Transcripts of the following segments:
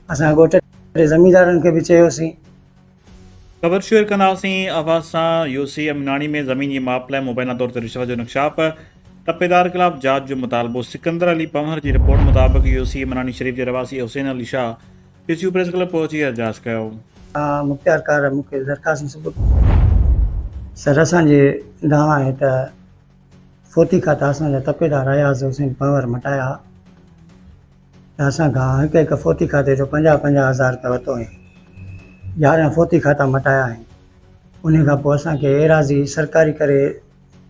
असां ॻोठ जे ज़मींदारनि खे बि चयोसीं। ख़बर शेयर कंदासीं आवाज़ सां। यूसी अमनाणी में ज़मीन जी माप लाइ मुबैना तौर ते रिश्वत जो इंकशाफ, टपेदार ख़िलाफ़ जांच जो मुतालबो। सिकंदर अली पंवर जी रिपोर्ट मुताबिक़ यूसी अमनाणी शरीफ़ जे रवासी हुसैन अली शाह पीसीयू प्रेस क्लब पहुची एहतजाज कयो। मुख़्तियार कार मूंखे दरख़्वास्त सबूत सर असांजे दावा आहे त फोती खाता असांजा तपेदार अयाज़ हुसैन पंवर मटाया त असां खां हिकु हिकु फोती खाते जो 50,000 रुपया वरितो हुई। 11 फोती खाता मटाया आहिनि। उन खां पोइ असांखे एराज़ी सरकारी करे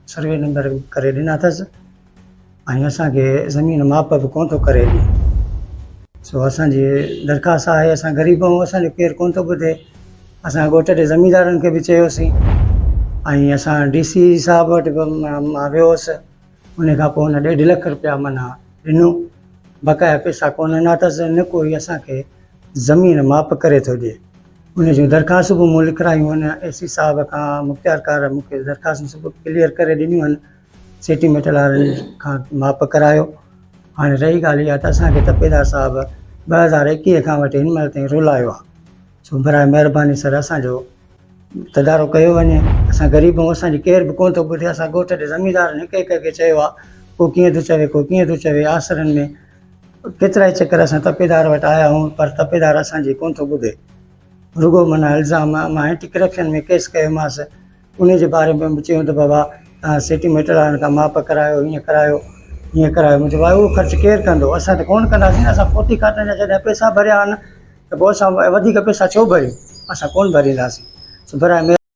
सर्वे नंबर करे ॾिना अथसि ऐं असांखे ज़मीन माप बि कोन थो करे ॾिए। सो असांजी दरख़्वास्त आहे, असां ग़रीब आहियूं, असांजो केरु कोन थो ॿुधे। असां ॻोठ जे ज़मींदारनि खे बि चयोसीं ऐं असां DC साहिब वटि बि मां वियो हुउसि। उन खां पोइ हुन 1.5 लख रुपया माना ॾिनो, बक़ाया पैसा कोन ॾिना अथसि, न कोई असांखे ज़मीन माप करे थो ॾिए। उन जूं दरख़्वास्त बि मूं लिखायूं आहिनि AC साहिब खां। मुख़्तियार कार मूंखे दरख़्वास्त सबूत क्लियर करे ॾिनियूं आहिनि, सेटिमेंट वारनि खां माप करायो। हाणे रही ॻाल्हि इहा त असांखे तपेदार साहिबु 2021 खां वठी हिन महिल ताईं रुलायो आहे। सो बराए महिरबानी सर असांजो तदारो कयो वञे। असां ग़रीब आहियूं, असांजी केर बि कोन थो ॿुधे। असां ॻोठ जे ज़मींदारनि हिकु हिकु खे चयो आहे, को कीअं थो चवे, को कीअं थो चवे। आसरनि में केतिरा ई चकर असां तपेदार वटि आया आहियूं, पर तपेदार असांजी कोन थो ॿुधे। रुगो माना इल्ज़ाम, मां एंटी करप्शन में केस कयोमांसि, उन जे बारे में बि चयूं त बाबा तव्हां सेटिमेंट वारनि खां माप करायो, हीअं करायो, हीअं करायो। मुंहिंजो भाई उहो ख़र्चु केरु कंदो? असां त कोन कंदासीं न। असां फोती खातनि जा जॾहिं पैसा भरिया आहिनि त पोइ असां वधीक पैसा छो भरियूं? असां कोन भरींदासीं। सो बराए